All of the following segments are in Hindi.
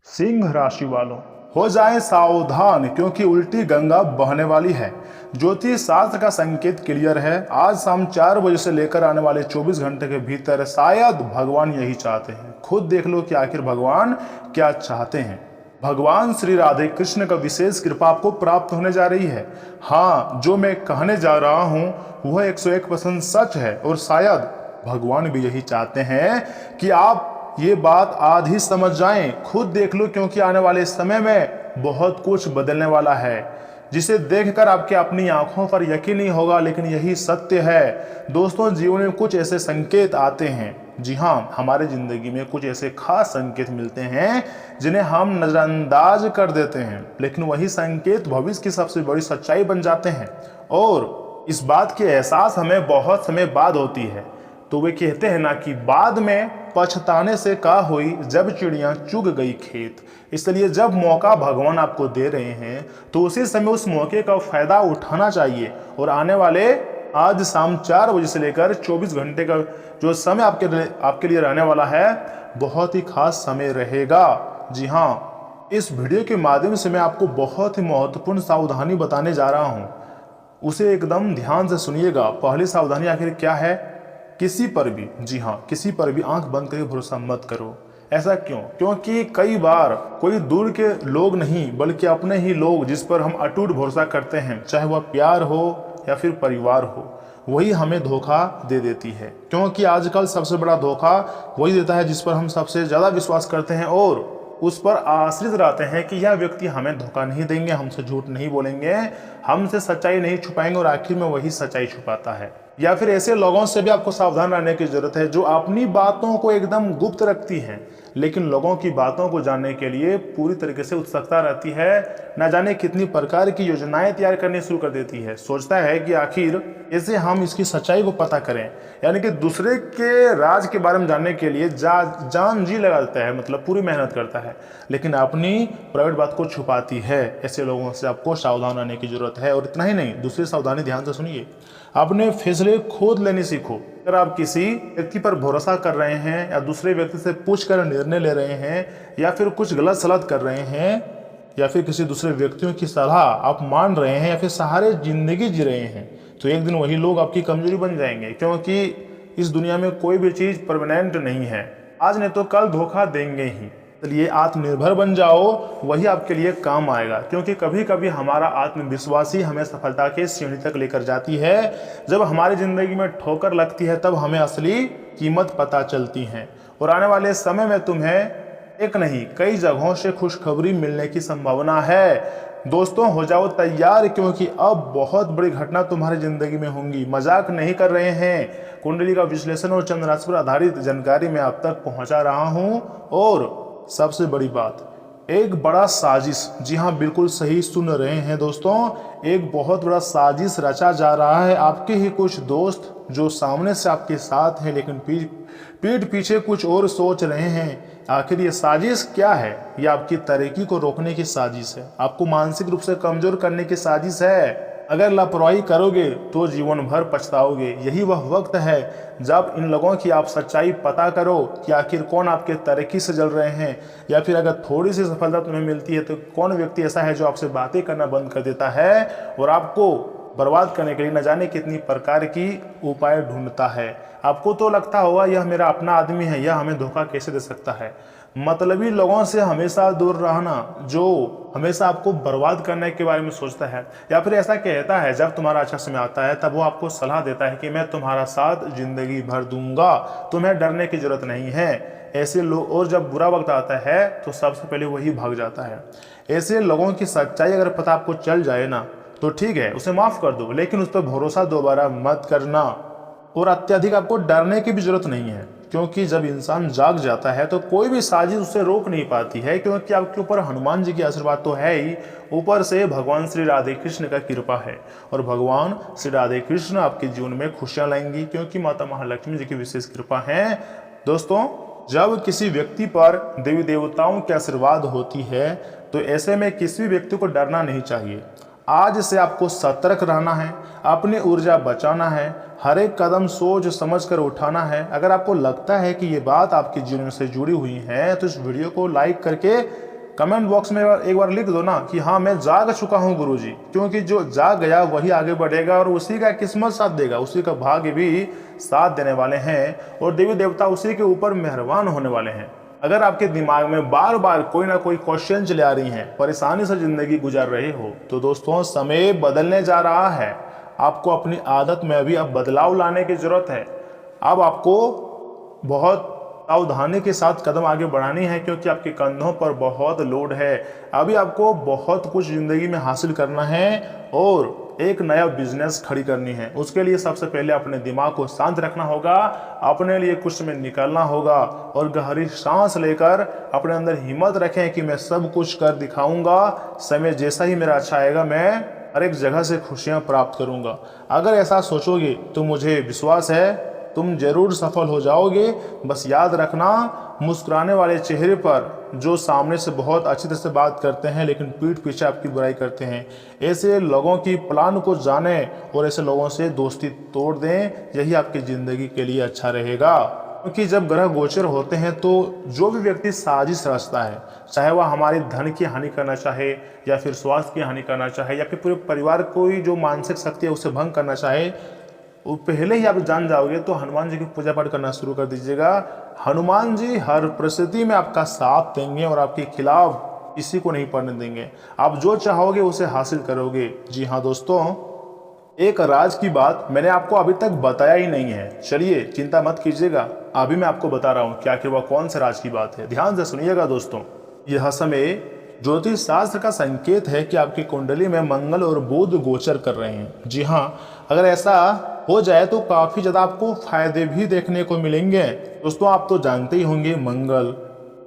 सिंह राशि वालों, हो जाएं सावधान क्योंकि उल्टी गंगा बहने वाली है। ज्योतिष शास्त्र का संकेत क्लियर है। आज शाम 4 बजे से लेकर आने वाले 24 घंटे के भीतर शायद भगवान यही चाहते हैं। खुद देख लो कि आखिर भगवान क्या चाहते हैं। भगवान श्री राधे कृष्ण का विशेष कृपा आपको प्राप्त होने जा रही है। हाँ, जो मैं कहने जा रहा हूँ वह 101% सच है और शायद भगवान भी यही चाहते हैं कि आप ये बात आज ही समझ जाएं। खुद देख लो क्योंकि आने वाले समय में बहुत कुछ बदलने वाला है, जिसे देखकर आपके अपनी आंखों पर यकीन नहीं होगा, लेकिन यही सत्य है। दोस्तों, जीवन में कुछ ऐसे संकेत आते हैं, जी हाँ, हमारे जिंदगी में कुछ ऐसे खास संकेत मिलते हैं जिन्हें हम नजरअंदाज कर देते हैं, लेकिन वही संकेत भविष्य की सबसे बड़ी सच्चाई बन जाते हैं और इस बात की एहसास हमें बहुत समय बाद होती है। तो वे कहते हैं ना कि बाद में पछताने से का हुई जब चिड़ियां चुग गई खेत। इसलिए जब मौका भगवान आपको दे रहे हैं तो उसी समय उस मौके का फायदा उठाना चाहिए। और आने वाले आज शाम 4 बजे से लेकर 24 घंटे का जो समय आपके लिए रहने वाला है, बहुत ही खास समय रहेगा। जी हाँ, इस वीडियो के माध्यम से मैं आपको बहुत ही महत्वपूर्ण सावधानी बताने जा रहा हूँ, उसे एकदम ध्यान से सुनिएगा। पहली सावधानी आखिर क्या है? किसी पर भी, जी हाँ, किसी पर भी आंख बंद करके भरोसा मत करो। ऐसा क्यों? क्योंकि कई बार कोई दूर के लोग नहीं बल्कि अपने ही लोग जिस पर हम अटूट भरोसा करते हैं, चाहे वह प्यार हो या फिर परिवार हो, वही हमें धोखा दे देती है। क्योंकि आजकल सबसे बड़ा धोखा वही देता है जिस पर हम सबसे ज़्यादा विश्वास करते हैं और उस पर आश्रित रहते हैं कि यह व्यक्ति हमें धोखा नहीं देंगे, हमसे झूठ नहीं बोलेंगे, हमसे सच्चाई नहीं छुपाएंगे, और आखिर में वही सच्चाई छुपाता है। या फिर ऐसे लोगों से भी आपको सावधान रहने की जरूरत है जो अपनी बातों को एकदम गुप्त रखती हैं, लेकिन लोगों की बातों को जानने के लिए पूरी तरीके से उत्सुकता रहती है। न जाने कितनी प्रकार की योजनाएं तैयार करनी शुरू कर देती है। सोचता है कि आखिर कैसे हम इसकी सच्चाई को पता करें, यानी कि दूसरे के राज के बारे में जानने के लिए जान जी लगा देता है, मतलब पूरी मेहनत करता है, लेकिन अपनी प्राइवेट बात को छुपाती है। ऐसे लोगों से आपको सावधान रहने की जरूरत है। और इतना ही नहीं, दूसरी सावधानी ध्यान से सुनिए, अपने फैसले खुद लेने सीखो। अगर आप किसी व्यक्ति पर भरोसा कर रहे हैं या दूसरे व्यक्ति से पूछकर निर्णय ले रहे हैं या फिर कुछ गलत सलत कर रहे हैं या फिर किसी दूसरे व्यक्तियों की सलाह आप मान रहे हैं या फिर सहारे जिंदगी जी रहे हैं, तो एक दिन वही लोग आपकी कमजोरी बन जाएंगे। क्योंकि इस दुनिया में कोई भी चीज परमानेंट नहीं है, आज नहीं तो कल धोखा देंगे ही। इसलिए आत्मनिर्भर बन जाओ, वही आपके लिए काम आएगा। क्योंकि कभी कभी हमारा आत्मविश्वास ही हमें सफलता के सीढ़ी तक लेकर जाती है। जब हमारी जिंदगी में ठोकर लगती है तब हमें असली कीमत पता चलती है। और आने वाले समय में तुम्हें एक नहीं कई जगहों से खुशखबरी मिलने की संभावना है। दोस्तों, हो जाओ तैयार क्योंकि अब बहुत बड़ी घटना तुम्हारी जिंदगी में होंगी। मजाक नहीं कर रहे हैं। कुंडली का विश्लेषण और चंद्र राशि पर आधारित जानकारी मैं आप तक पहुंचा रहा हूं। और सबसे बड़ी बात, एक बड़ा साजिश, जी हाँ, बिल्कुल सही सुन रहे हैं दोस्तों, एक बहुत बड़ा साजिश रचा जा रहा है। आपके ही कुछ दोस्त जो सामने से आपके साथ हैं लेकिन पीठ पीछे कुछ और सोच रहे हैं। आखिर ये साजिश क्या है? ये आपकी तरक्की को रोकने की साजिश है, आपको मानसिक रूप से कमजोर करने की साजिश है। अगर लापरवाही करोगे तो जीवन भर पछताओगे। यही वह वक्त है जब इन लोगों की आप सच्चाई पता करो कि आखिर कौन आपके तरक्की से जल रहे हैं, या फिर अगर थोड़ी सी सफलता तुम्हें मिलती है तो कौन व्यक्ति ऐसा है जो आपसे बातें करना बंद कर देता है और आपको बर्बाद करने के लिए न जाने कितनी प्रकार की उपाय ढूंढता है। आपको तो लगता होगा यह मेरा अपना आदमी है, यह हमें धोखा कैसे दे सकता है। मतलबी लोगों से हमेशा दूर रहना, जो हमेशा आपको बर्बाद करने के बारे में सोचता है या फिर ऐसा कहता है जब तुम्हारा अच्छा समय आता है तब वो आपको सलाह देता है कि मैं तुम्हारा साथ जिंदगी भर दूंगा, तुम्हें डरने की जरूरत नहीं है। ऐसे लोग, और जब बुरा वक्त आता है तो सबसे पहले वही भाग जाता है। ऐसे लोगों की सच्चाई अगर पता आपको चल जाए ना तो ठीक है, उसे माफ कर दो, लेकिन उस पर भरोसा दोबारा मत करना। और अत्यधिक आपको डरने की भी जरूरत नहीं है, क्योंकि जब इंसान जाग जाता है तो कोई भी साजिश उसे रोक नहीं पाती है। क्योंकि आपके ऊपर हनुमान जी की आशीर्वाद तो है ही, ऊपर से भगवान श्री राधे कृष्ण का कृपा है। और भगवान श्री राधे कृष्ण आपके जीवन में खुशियां लाएंगी, क्योंकि माता महालक्ष्मी जी की विशेष कृपा है। दोस्तों, जब किसी व्यक्ति पर देवी देवताओं की आशीर्वाद होती है तो ऐसे में किसी व्यक्ति को डरना नहीं चाहिए। आज से आपको सतर्क रहना है, अपनी ऊर्जा बचाना है, हर एक कदम सोच समझ कर उठाना है। अगर आपको लगता है कि ये बात आपके जीवन से जुड़ी हुई है तो इस वीडियो को लाइक करके कमेंट बॉक्स में एक बार लिख दो ना कि हाँ मैं जाग चुका हूँ गुरुजी, क्योंकि जो जाग गया वही आगे बढ़ेगा और उसी का किस्मत साथ देगा, उसी का भाग्य भी साथ देने वाले हैं और देवी देवता उसी के ऊपर मेहरबान होने वाले हैं। अगर आपके दिमाग में बार बार कोई ना कोई क्वेश्चन चले आ रही हैं, परेशानी से जिंदगी गुजार रहे हो, तो दोस्तों समय बदलने जा रहा है। आपको अपनी आदत में भी अब बदलाव लाने की जरूरत है। अब आपको बहुत सावधानी के साथ कदम आगे बढ़ानी है, क्योंकि आपके कंधों पर बहुत लोड है। अभी आपको बहुत कुछ जिंदगी में हासिल करना है और एक नया बिजनेस खड़ी करनी है। उसके लिए सबसे पहले अपने दिमाग को शांत रखना होगा, अपने लिए कुछ समय निकालना होगा और गहरी सांस लेकर अपने अंदर हिम्मत रखें कि मैं सब कुछ कर दिखाऊंगा। समय जैसा ही मेरा अच्छा आएगा, मैं हर एक जगह से खुशियां प्राप्त करूंगा। अगर ऐसा सोचोगे तो मुझे विश्वास है तुम जरूर सफल हो जाओगे। बस याद रखना, मुस्कुराने वाले चेहरे पर जो सामने से बहुत अच्छी तरह से बात करते हैं लेकिन पीठ पीछे आपकी बुराई करते हैं, ऐसे लोगों की प्लान को जाने और ऐसे लोगों से दोस्ती तोड़ दें। यही आपकी ज़िंदगी के लिए अच्छा रहेगा, क्योंकि जब ग्रह गोचर होते हैं तो जो भी व्यक्ति साजिश रचता है, चाहे वह हमारे धन की हानि करना चाहे या फिर स्वास्थ्य की हानि करना चाहे या फिर पूरे परिवार को जो मानसिक शक्ति है उसे भंग करना चाहे, वो पहले ही आप जान जाओगे तो हनुमान जी की पूजा पाठ करना शुरू कर दीजिएगा। हनुमान जी हर परिस्थिति में आपका साथ देंगे और आपके खिलाफ किसी को नहीं पड़ने देंगे। आप जो चाहोगे उसे हासिल करोगे। जी हाँ दोस्तों, एक राज की बात मैंने आपको अभी तक बताया ही नहीं है। चलिए चिंता मत कीजिएगा, अभी मैं आपको बता रहा हूँ कि आखिर वह कौन से राज की बात है। ध्यान से सुनिएगा दोस्तों। यह समय ज्योतिष शास्त्र का संकेत है कि आपकी कुंडली में मंगल और बुध गोचर कर रहे हैं। जी हाँ, अगर ऐसा हो जाए तो काफी ज्यादा आपको फायदे भी देखने को मिलेंगे। दोस्तों आप तो जानते ही होंगे, मंगल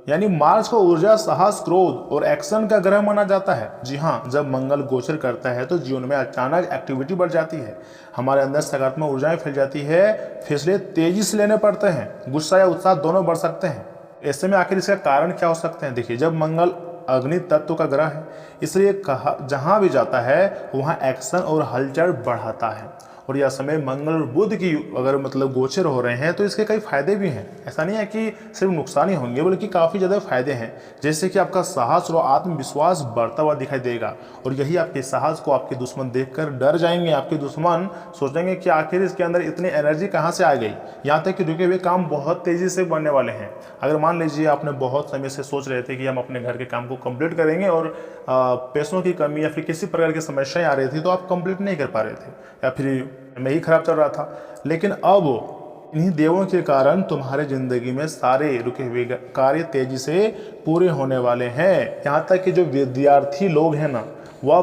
यानी मार्स को ऊर्जा, साहस, क्रोध और एक्शन का ग्रह माना जाता है। जी हाँ, जब मंगल गोचर करता है तो जीवन में अचानक एक्टिविटी बढ़ जाती है, हमारे अंदर सकारात्मक ऊर्जाएं फैल जाती है, फैसले तेजी से लेने पड़ते हैं, गुस्सा या उत्साह दोनों बढ़ सकते हैं। ऐसे में आखिर इसका कारण क्या हो सकते हैं? देखिए, जब मंगल अग्नि तत्व का ग्रह है, इसलिए कहा जहां भी जाता है वहां एक्शन और हलचल बढ़ाता है। और यह समय मंगल और बुध की अगर गोचर हो रहे हैं तो इसके कई फायदे भी हैं। ऐसा नहीं है कि सिर्फ नुकसान ही होंगे, बल्कि काफ़ी ज़्यादा फायदे हैं। जैसे कि आपका साहस और आत्मविश्वास बढ़ता हुआ दिखाई देगा और यही आपके साहस को आपके दुश्मन देखकर डर जाएंगे। आपके दुश्मन सोचेंगे कि आखिर इसके अंदर इतनी एनर्जी कहाँ से आ गई। यहाँ तक कि रुके हुए काम बहुत तेज़ी से बनने वाले हैं। अगर मान लीजिए आपने बहुत समय से सोच रहे थे कि हम अपने घर के काम को कंप्लीट करेंगे और पैसों की कमी या फिर किसी प्रकार की समस्याएं आ रही थी तो आप कंप्लीट नहीं कर पा रहे थे या फिर में ही खराब चल रहा था, लेकिन अब इन्हीं देवों के कारण तुम्हारे जिंदगी में सारे रुके हुए कार्य तेजी से पूरे होने वाले हैं। यहाँ तक कि जो विद्यार्थी लोग हैं ना, वह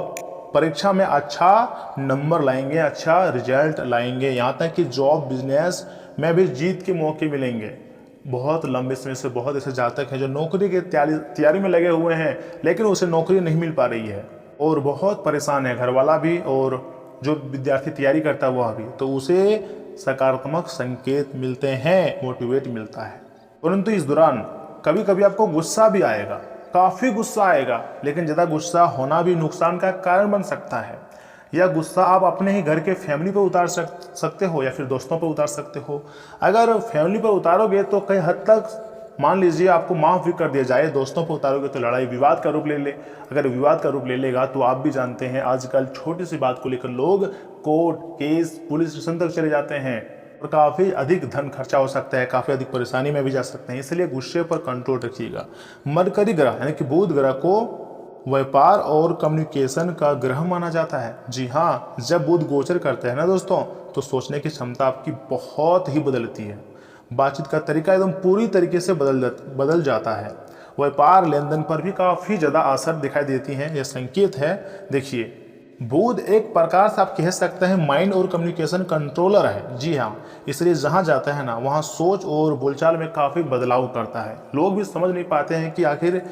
परीक्षा में अच्छा नंबर लाएंगे, अच्छा रिजल्ट लाएंगे। यहाँ तक कि जॉब, बिजनेस में भी जीत के मौके मिलेंगे। बहुत लंबे समय से बहुत ऐसे जातक हैं जो नौकरी की तैयारी में लगे हुए हैं लेकिन उसे नौकरी नहीं मिल पा रही है और बहुत परेशान है, घर वाला भी और जो विद्यार्थी तैयारी करता है वह भी। तो उसे सकारात्मक संकेत मिलते हैं, मोटिवेट मिलता है। परंतु इस दौरान कभी कभी आपको गुस्सा भी आएगा, काफ़ी गुस्सा आएगा, लेकिन ज़्यादा गुस्सा होना भी नुकसान का कारण बन सकता है। यह गुस्सा आप अपने ही घर के फैमिली पर उतार सकते हो या फिर दोस्तों पर उतार सकते हो। अगर फैमिली पर उतारोगे तो कई हद तक मान लीजिए आपको माफ़ भी कर दिया जाए, दोस्तों पर उतारोगे तो लड़ाई विवाद का रूप ले ले। अगर विवाद का रूप ले लेगा तो आप भी जानते हैं आजकल छोटी सी बात को लेकर लोग कोर्ट केस, पुलिस स्टेशन तक चले जाते हैं और काफ़ी अधिक धन खर्चा हो सकता है, काफ़ी अधिक परेशानी में भी जा सकते हैं। इसलिए गुस्से पर कंट्रोल रखिएगा। मरकरी ग्रह यानी कि बुध ग्रह को व्यापार और कम्युनिकेशन का ग्रह माना जाता है। जी हाँ, जब बुध गोचर करते हैं ना दोस्तों, तो सोचने की क्षमता आपकी बहुत ही बदलती है, बातचीत का तरीका एकदम पूरी तरीके से बदल जाता है। व्यापार लेन देन पर भी काफ़ी ज़्यादा असर दिखाई देती हैं। यह संकेत है। देखिए, बुध एक प्रकार से आप कह सकते हैं माइंड और कम्युनिकेशन कंट्रोलर है। जी हाँ, इसलिए जहाँ जाता है ना वहाँ सोच और बोलचाल में काफ़ी बदलाव करता है। लोग भी समझ नहीं पाते हैं कि आखिर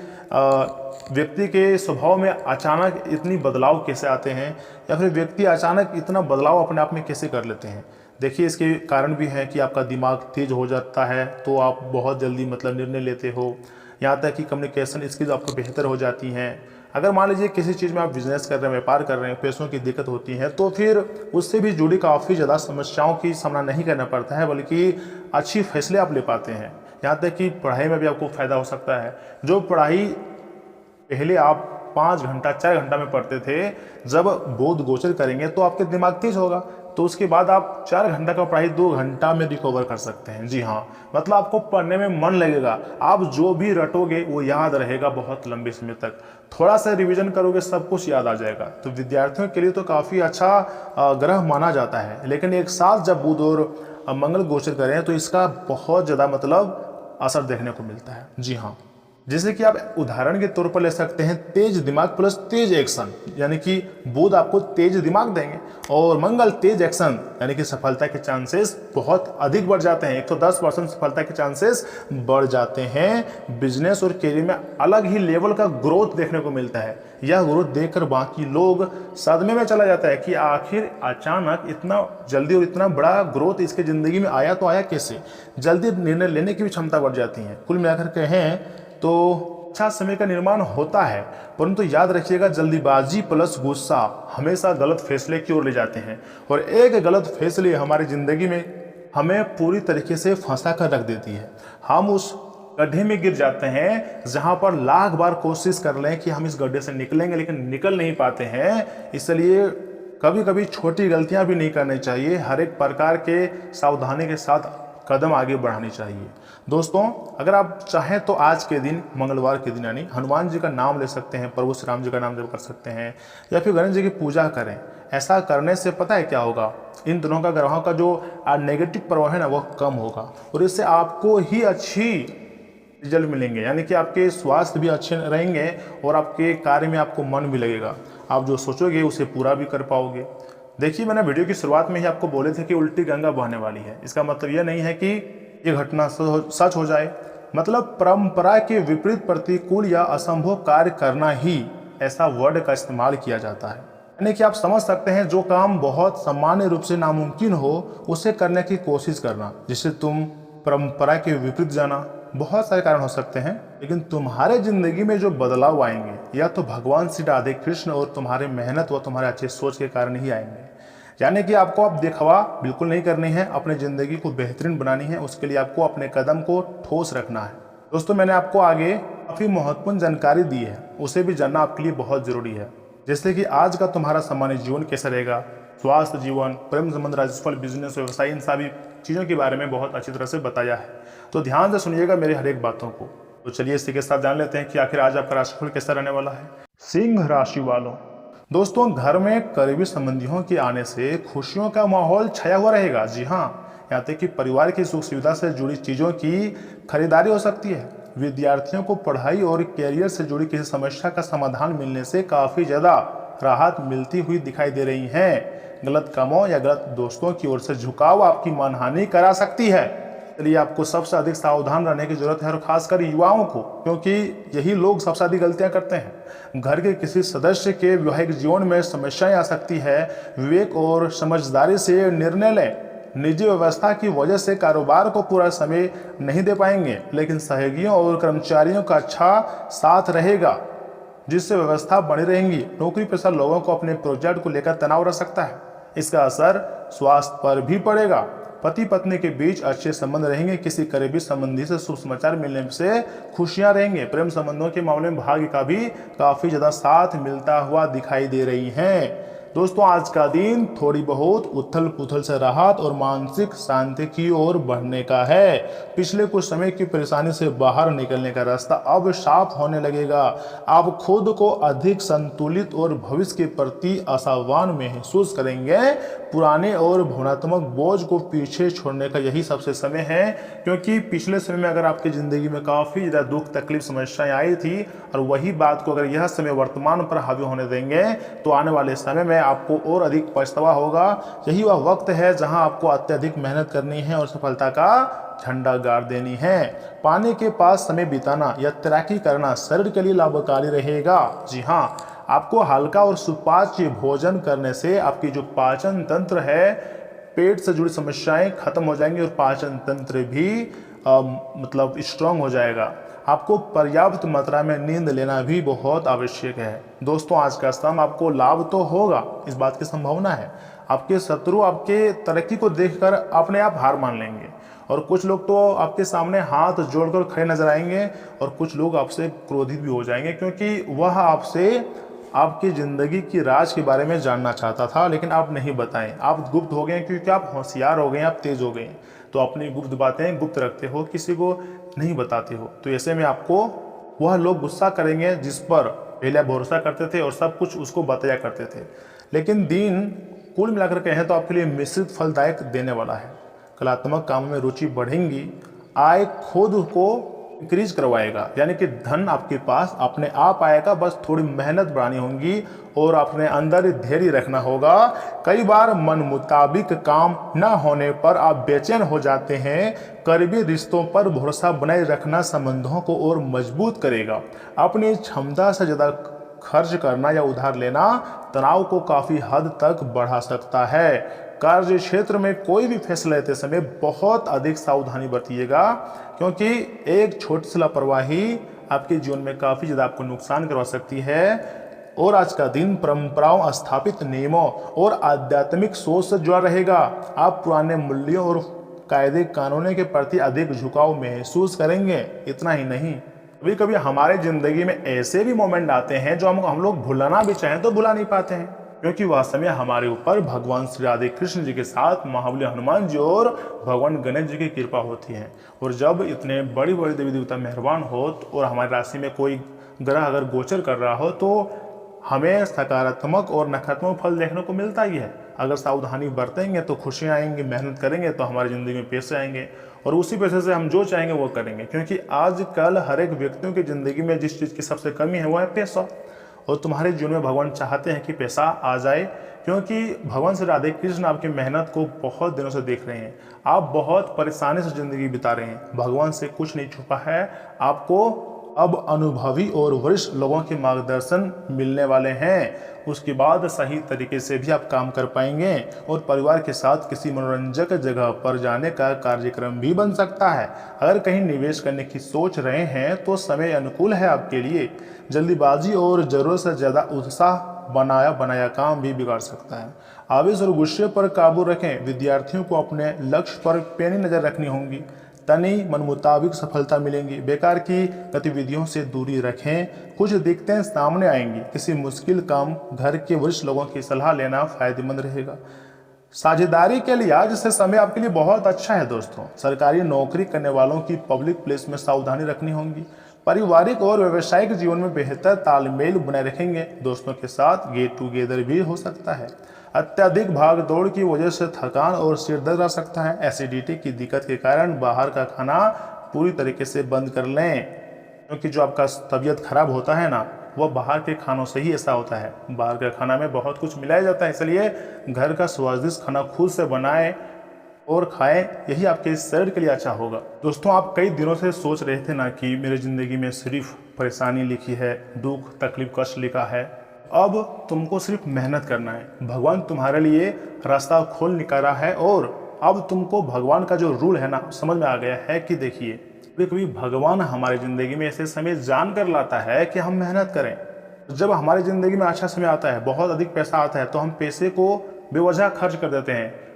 व्यक्ति के स्वभाव में अचानक इतनी बदलाव कैसे आते हैं या फिर व्यक्ति अचानक इतना बदलाव अपने आप में कैसे कर लेते हैं। देखिए, इसके कारण भी है कि आपका दिमाग तेज हो जाता है तो आप बहुत जल्दी निर्णय लेते हो। यहाँ तक कि कम्युनिकेशन स्किल्स आपको बेहतर हो जाती हैं। अगर मान लीजिए किसी चीज़ में आप बिजनेस कर रहे हैं, व्यापार कर रहे हैं, पैसों की दिक्कत होती है तो फिर उससे भी जुड़ी काफ़ी ज़्यादा समस्याओं की सामना नहीं करना पड़ता है, बल्कि अच्छी फैसले आप ले पाते हैं। यहाँ तक कि पढ़ाई में भी आपको फ़ायदा हो सकता है। जो पढ़ाई पहले आप 5 घंटा 4 घंटा में पढ़ते थे, जब बुध गोचर करेंगे तो आपके दिमाग तेज होगा, तो उसके बाद आप 4 घंटा का पढ़ाई 2 घंटा में रिकवर कर सकते हैं। जी हाँ, मतलब आपको पढ़ने में मन लगेगा, आप जो भी रटोगे वो याद रहेगा बहुत लंबे समय तक। थोड़ा सा रिवीजन करोगे सब कुछ याद आ जाएगा। तो विद्यार्थियों के लिए तो काफ़ी अच्छा ग्रह माना जाता है, लेकिन एक साथ जब बुध और मंगल गोचर करें तो इसका बहुत ज़्यादा मतलब असर देखने को मिलता है। जी हाँ, जैसे कि आप उदाहरण के तौर पर ले सकते हैं तेज दिमाग प्लस तेज एक्शन, यानी कि बुध आपको तेज दिमाग देंगे और मंगल तेज एक्शन, यानी कि सफलता के चांसेस बहुत अधिक बढ़ जाते हैं। 110% सफलता के चांसेस बढ़ जाते हैं। बिजनेस और करियर में अलग ही लेवल का ग्रोथ देखने को मिलता है। यह ग्रोथ देखकर बाकी लोग सदमे में चला जाता है कि आखिर अचानक इतना जल्दी और इतना बड़ा ग्रोथ इसके ज़िंदगी में आया तो आया कैसे। जल्दी निर्णय लेने की भी क्षमता बढ़ जाती है। कुल मिलाकर कहें तो अच्छा समय का निर्माण होता है, परंतु याद रखिएगा जल्दीबाजी प्लस गुस्सा हमेशा गलत फैसले की ओर ले जाते हैं, और एक गलत फैसले हमारी ज़िंदगी में हमें पूरी तरीके से फंसा कर रख देती है। हम उस गड्ढे में गिर जाते हैं जहां पर लाख बार कोशिश कर लें कि हम इस गड्ढे से निकलेंगे, लेकिन निकल नहीं पाते हैं। इसलिए कभी कभी छोटी गलतियां भी नहीं करनी चाहिए, हर एक प्रकार के सावधानी के साथ कदम आगे बढ़ानी चाहिए। दोस्तों, अगर आप चाहें तो आज के दिन, मंगलवार के दिन, यानी हनुमान जी का नाम ले सकते हैं, प्रभु श्री राम जी का नाम जप कर सकते हैं, या फिर गणेश जी की पूजा करें। ऐसा करने से पता है क्या होगा, इन दोनों का ग्रहों का जो नेगेटिव प्रभाव है ना वह कम होगा, और इससे आपको ही अच्छी रिजल्ट मिलेंगे, यानी कि आपके स्वास्थ्य भी अच्छे रहेंगे और आपके कार्य में आपको मन भी लगेगा। आप जो सोचोगे उसे पूरा भी कर पाओगे। देखिए, मैंने वीडियो की शुरुआत में ही आपको बोले थे कि उल्टी गंगा बहने वाली है। इसका मतलब यह नहीं है कि ये घटना सच हो जाए, मतलब परंपरा के विपरीत प्रतिकूल या असंभव कार्य करना ही ऐसा वर्ड का इस्तेमाल किया जाता है। यानी कि आप समझ सकते हैं, जो काम बहुत सामान्य रूप से नामुमकिन हो उसे करने की कोशिश करना, जिससे तुम परंपरा के विपरीत जाना। बहुत सारे कारण हो सकते हैं, लेकिन तुम्हारे जिंदगी में जो बदलाव आएंगे या तो भगवान श्री राधे कृष्ण और तुम्हारे मेहनत व तुम्हारे अच्छे सोच के कारण ही आएंगे। यानी कि आपको अब दिखावा बिल्कुल नहीं करनी है, अपने ज़िंदगी को बेहतरीन बनानी है। उसके लिए आपको अपने कदम को ठोस रखना है। दोस्तों, मैंने आपको आगे काफ़ी महत्वपूर्ण जानकारी दी है, उसे भी जानना आपके लिए बहुत ज़रूरी है। जैसे कि आज का तुम्हारा सामान्य जीवन कैसा रहेगा, स्वास्थ्य जीवन, प्रेम संबंध, राशिफल, बिजनेस, व्यवसाय, इन सभी चीज़ों के बारे में बहुत अच्छी तरह से बताया है। तो ध्यान से सुनिएगा मेरे हर एक बातों को। तो चलिए इसी के साथ जान लेते हैं कि आखिर आज आपका राशिफल कैसा रहने वाला है। सिंह राशि वालों, दोस्तों, घर में करीबी संबंधियों के आने से खुशियों का माहौल छाया हुआ रहेगा। जी हाँ, यहाँ तक कि परिवार की सुख सुविधा से जुड़ी चीज़ों की खरीदारी हो सकती है। विद्यार्थियों को पढ़ाई और कैरियर से जुड़ी किसी समस्या का समाधान मिलने से काफ़ी ज़्यादा राहत मिलती हुई दिखाई दे रही है। गलत कामों या गलत दोस्तों की ओर से झुकाव आपकी मानहानि करा सकती है, इसलिए आपको सबसे अधिक सावधान रहने की जरूरत है, और खासकर युवाओं को, क्योंकि यही लोग सबसे अधिक गलतियां करते हैं। घर के किसी सदस्य के वैवाहिक जीवन में समस्याएं आ सकती है। विवेक और समझदारी से निर्णय लें। निजी व्यवस्था की वजह से कारोबार को पूरा समय नहीं दे पाएंगे, लेकिन सहयोगियों और कर्मचारियों का अच्छा साथ रहेगा, जिससे व्यवस्था बनी रहेंगी। नौकरी पेशा लोगों को अपने प्रोजेक्ट को लेकर तनाव रह सकता है, इसका असर स्वास्थ्य पर भी पड़ेगा। पति पत्नी के बीच अच्छे संबंध रहेंगे। किसी करीबी संबंधी से शुभ समाचार मिलने से खुशियां रहेंगे। प्रेम संबंधों के मामले में भाग्य का भी काफी ज्यादा साथ मिलता हुआ दिखाई दे रही है। दोस्तों, आज का दिन थोड़ी बहुत उथल पुथल से राहत और मानसिक शांति की ओर बढ़ने का है। पिछले कुछ समय की परेशानी से बाहर निकलने का रास्ता अब साफ होने लगेगा। आप खुद को अधिक संतुलित और भविष्य के प्रति आशावान महसूस करेंगे। पुराने और भावनात्मक बोझ को पीछे छोड़ने का यही सबसे समय है, क्योंकि पिछले समय में अगर आपकी जिंदगी में काफी ज्यादा दुख तकलीफ समस्याएं आई थी, और वही बात को अगर यह समय वर्तमान पर हावी होने देंगे तो आने वाले समय में आपको और अधिक पछतावा होगा। यही वह वक्त है जहां आपको अत्यधिक मेहनत करनी है और सफलता का झंडा गाड़ देनी है। पानी के पास समय बिताना या तैराकी करना शरीर के लिए लाभकारी रहेगा। जी हाँ, आपको हल्का और सुपाच्य भोजन करने से आपकी जो पाचन तंत्र है, पेट से जुड़ी समस्याएं खत्म हो जाएंगी और पाचन तंत्र भी मतलब स्ट्रांग हो जाएगा। आपको पर्याप्त मात्रा में नींद लेना भी बहुत आवश्यक है। दोस्तों, आज का स्तंभ आपको लाभ तो होगा, इस बात की संभावना है। आपके शत्रु आपके तरक्की को देखकर अपने आप हार मान लेंगे और कुछ लोग तो आपके सामने हाथ जोड़कर खड़े नजर आएंगे और कुछ लोग आपसे क्रोधित भी हो जाएंगे, क्योंकि वह आपसे आपकी ज़िंदगी की राज के बारे में जानना चाहता था, लेकिन आप नहीं बताएं। आप गुप्त हो गए क्योंकि आप होशियार हो गए, आप तेज़ हो गए, तो अपनी गुप्त बातें गुप्त रखते हो, किसी को नहीं बताते हो। तो ऐसे में आपको वह लोग गुस्सा करेंगे जिस पर पहले भरोसा करते थे और सब कुछ उसको बताया करते थे। लेकिन दिन कुल मिलाकर कहें तो आपके लिए मिश्रित फलदायक देने वाला है। कलात्मक कामों में रुचि बढ़ेंगी, आय खुद को इंक्रीज करवाएगा, यानी कि धन आपके पास अपने आप आएगा, बस थोड़ी मेहनत बढ़ानी होगी और अपने अंदर धैर्य रखना होगा। कई बार मन मुताबिक काम न होने पर आप बेचैन हो जाते हैं। करीबी रिश्तों पर भरोसा बनाए रखना संबंधों को और मजबूत करेगा। अपनी क्षमता से ज़्यादा खर्च करना या उधार लेना तनाव को काफ़ी हद तक बढ़ा सकता है। कार्य क्षेत्र में कोई भी फैसला लेते समय बहुत अधिक सावधानी बरतिएगा, क्योंकि एक छोटी सी लापरवाही आपके जीवन में काफ़ी ज़्यादा आपको नुकसान करवा सकती है। और आज का दिन परंपराओं, स्थापित नियमों और आध्यात्मिक सोच से जुड़ा रहेगा। आप पुराने मूल्यों और कायदे कानूनों के प्रति अधिक झुकाव महसूस करेंगे। इतना ही नहीं, कभी कभी हमारे जिंदगी में ऐसे भी मोमेंट आते हैं जो हम लोग भुलाना भी चाहें तो भुला नहीं पाते हैं, क्योंकि वह समय हमारे ऊपर भगवान श्री राधे कृष्ण जी के साथ महाबली हनुमान जी और भगवान गणेश जी की कृपा होती है। और जब इतने बड़ी बड़ी देवी देवता मेहरबान हो और हमारी राशि में कोई ग्रह अगर गोचर कर रहा हो तो हमें सकारात्मक और नकारात्मक फल देखने को मिलता ही है। अगर सावधानी बरतेंगे तो खुशियाँ आएंगी, मेहनत करेंगे तो हमारी ज़िंदगी में पैसे आएंगे और उसी पैसे से हम जो चाहेंगे वो करेंगे। क्योंकि आजकल हर एक व्यक्तियों की ज़िंदगी में जिस चीज़ की सबसे कमी है वो है पैसा, और तुम्हारे जीवन में भगवान चाहते हैं कि पैसा आ जाए, क्योंकि भगवान श्री राधे कृष्ण आपकी मेहनत को बहुत दिनों से देख रहे हैं। आप बहुत परेशानी से ज़िंदगी बिता रहे हैं, भगवान से कुछ नहीं छुपा है। आपको अब अनुभवी और वरिष्ठ लोगों के मार्गदर्शन मिलने वाले हैं। उसके बाद सही तरीके से भी आप काम कर पाएंगे और परिवार के साथ किसी मनोरंजक जगह पर जाने का कार्यक्रम भी बन सकता है। अगर कहीं निवेश करने की सोच रहे हैं तो समय अनुकूल है आपके लिए। जल्दीबाजी और ज़रूरत से ज़्यादा उत्साह बनाया बनाया काम भी बिगाड़ सकता है। आवेश और गुस्से पर काबू रखें। विद्यार्थियों को अपने लक्ष्य पर पैनी नज़र रखनी होगी, तनी मन मुताबिक सफलता मिलेंगी। बेकार की गतिविधियों से दूरी रखें, कुछ दिक्कतें सामने आएंगी। किसी मुश्किल काम घर के वरिष्ठ लोगों की सलाह लेना फायदेमंद रहेगा। साझेदारी के लिए आज से समय आपके लिए बहुत अच्छा है दोस्तों। सरकारी नौकरी करने वालों की पब्लिक प्लेस में सावधानी रखनी होगी। पारिवारिक और व्यावसायिक जीवन में बेहतर तालमेल बनाए रखेंगे। दोस्तों के साथ गेट टुगेदर भी हो सकता है। अत्यधिक भाग दौड़ की वजह से थकान और सिर दर्द आ सकता है। एसिडिटी की दिक्कत के कारण बाहर का खाना पूरी तरीके से बंद कर लें, क्योंकि जो आपका तबीयत खराब होता है ना, वह बाहर के खानों से ही ऐसा होता है। बाहर के खाना में बहुत कुछ मिलाया जाता है, इसलिए घर का स्वादिष्ट खाना खुद से बनाएं और खाएं, यही आपके शरीर के लिए अच्छा होगा। दोस्तों, आप कई दिनों से सोच रहे थे ना कि मेरी ज़िंदगी में सिर्फ परेशानी लिखी है, दुख तकलीफ कष्ट लिखा है। अब तुमको सिर्फ मेहनत करना है। भगवान तुम्हारे लिए रास्ता खोल निकाला है और अब तुमको भगवान का जो रूल है ना समझ में आ गया है कि देखिए, कभी कभी भगवान हमारी ज़िंदगी में ऐसे समय जान कर लाता है कि हम मेहनत करें। जब हमारी ज़िंदगी में अच्छा समय आता है, बहुत अधिक पैसा आता है, तो हम पैसे को बेवजह खर्च कर देते हैं।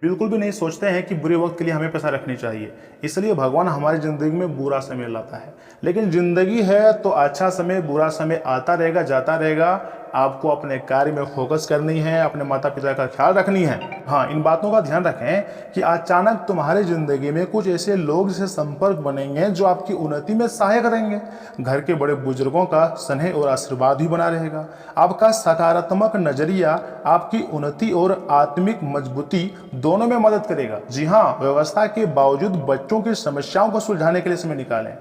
बिल्कुल भी नहीं सोचते हैं कि बुरे वक्त के लिए हमें पैसा रखनी चाहिए। इसलिए भगवान हमारी ज़िंदगी में बुरा समय लाता है। लेकिन ज़िंदगी है तो अच्छा समय बुरा समय आता रहेगा, जाता रहेगा। आपको अपने कार्य में फोकस करनी है, अपने माता पिता का ख्याल रखनी है। हाँ, इन बातों का ध्यान रखें कि अचानक तुम्हारी ज़िंदगी में कुछ ऐसे लोग से संपर्क बनेंगे जो आपकी उन्नति में सहायक रहेंगे। घर के बड़े बुजुर्गों का स्नेह और आशीर्वाद भी बना रहेगा। आपका सकारात्मक नजरिया आपकी उन्नति और आत्मिक मजबूती दोनों में मदद करेगा। जी हाँ, व्यवस्था के बावजूद बच्चों की समस्याओं को सुलझाने के लिए समय निकालें,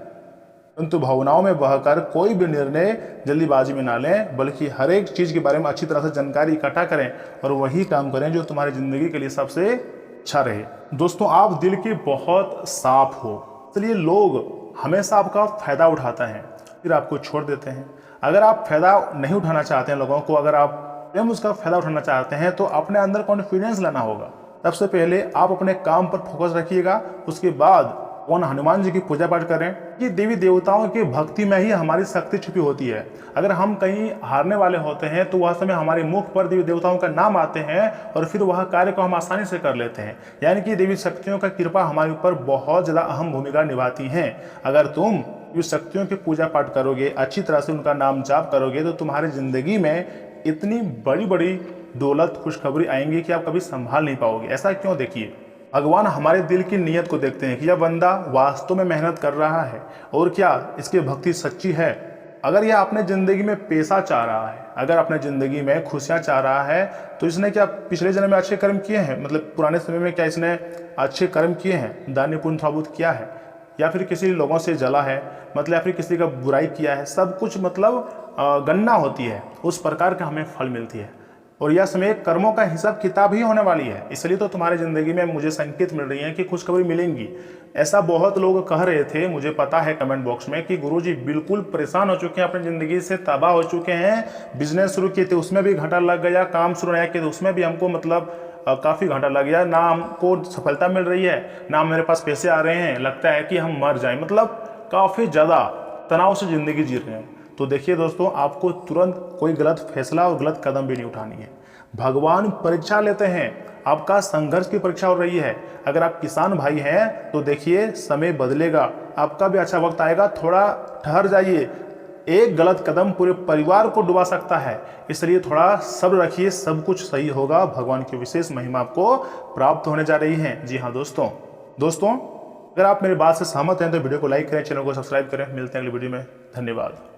परंतु भावनाओं में बहकर कोई भी निर्णय जल्दीबाजी में ना लें, बल्कि हर एक चीज़ के बारे में अच्छी तरह से जानकारी इकट्ठा करें और वही काम करें जो तुम्हारी ज़िंदगी के लिए सबसे अच्छा रहे। दोस्तों, आप दिल के बहुत साफ हो, इसलिए लोग हमेशा आपका फ़ायदा उठाते हैं, फिर आपको छोड़ देते हैं। अगर आप फ़ायदा नहीं उठाना चाहते हैं लोगों को, अगर आप स्वयं उसका फ़ायदा उठाना चाहते हैं, तो अपने अंदर कॉन्फिडेंस लाना होगा। सबसे पहले आप अपने काम पर फोकस रखिएगा, उसके बाद भगवान हनुमान जी की पूजा पाठ करें। ये देवी देवताओं की भक्ति में ही हमारी शक्ति छुपी होती है। अगर हम कहीं हारने वाले होते हैं तो वह समय हमारे मुख पर देवी देवताओं का नाम आते हैं और फिर वह कार्य को हम आसानी से कर लेते हैं। यानी कि देवी शक्तियों का कृपा हमारे ऊपर बहुत ज़्यादा अहम भूमिका निभाती हैं। अगर तुम देवी शक्तियों की पूजा पाठ करोगे, अच्छी तरह से उनका नाम जाप करोगे, तो तुम्हारी ज़िंदगी में इतनी बड़ी बड़ी दौलत, खुशखबरी आएंगी कि आप कभी संभाल नहीं पाओगे। ऐसा क्यों? देखिए, भगवान हमारे दिल की नीयत को देखते हैं कि यह बंदा वास्तव में मेहनत कर रहा है और क्या इसकी भक्ति सच्ची है। अगर यह अपने ज़िंदगी में पैसा चाह रहा है, अगर अपने ज़िंदगी में खुशियाँ चाह रहा है, तो इसने क्या पिछले जन्म में अच्छे कर्म किए हैं? मतलब पुराने समय में क्या इसने अच्छे कर्म किए हैं, दान पुण्य थोड़ा बहुत किया है, या फिर किसी लोगों से जला है, मतलब या फिर किसी का बुराई किया है। सब कुछ मतलब गणना होती है, उस प्रकार का हमें फल मिलती है। और यह समय कर्मों का हिसाब किताब ही होने वाली है। इसलिए तो तुम्हारी ज़िंदगी में मुझे संकेत मिल रही है कि खुशखबरी मिलेंगी। ऐसा बहुत लोग कह रहे थे, मुझे पता है कमेंट बॉक्स में, कि गुरुजी बिल्कुल परेशान हो चुके हैं, अपनी ज़िंदगी से तबाह हो चुके हैं। बिजनेस शुरू किए थे उसमें भी घाटा लग गया, काम शुरू नया किए थे उसमें भी हमको मतलब काफ़ी घाटा लग गया, ना हमको सफलता मिल रही है, ना मेरे पास पैसे आ रहे हैं, लगता है कि हम मर जाएं। मतलब काफ़ी ज़्यादा तनाव से ज़िंदगी जी रहे हैं। तो देखिए दोस्तों, आपको तुरंत कोई गलत फैसला और गलत कदम भी नहीं उठानी है। भगवान परीक्षा लेते हैं, आपका संघर्ष की परीक्षा हो रही है। अगर आप किसान भाई हैं तो देखिए, समय बदलेगा, आपका भी अच्छा वक्त आएगा, थोड़ा ठहर जाइए। एक गलत कदम पूरे परिवार को डुबा सकता है, इसलिए थोड़ा सब्र रखिए, सब कुछ सही होगा। भगवान की विशेष महिमा आपको प्राप्त होने जा रही है। जी हाँ दोस्तों, अगर आप मेरी बात से सहमत हैं तो वीडियो को लाइक करें, चैनल को सब्सक्राइब करें। मिलते हैं अगली वीडियो में। धन्यवाद।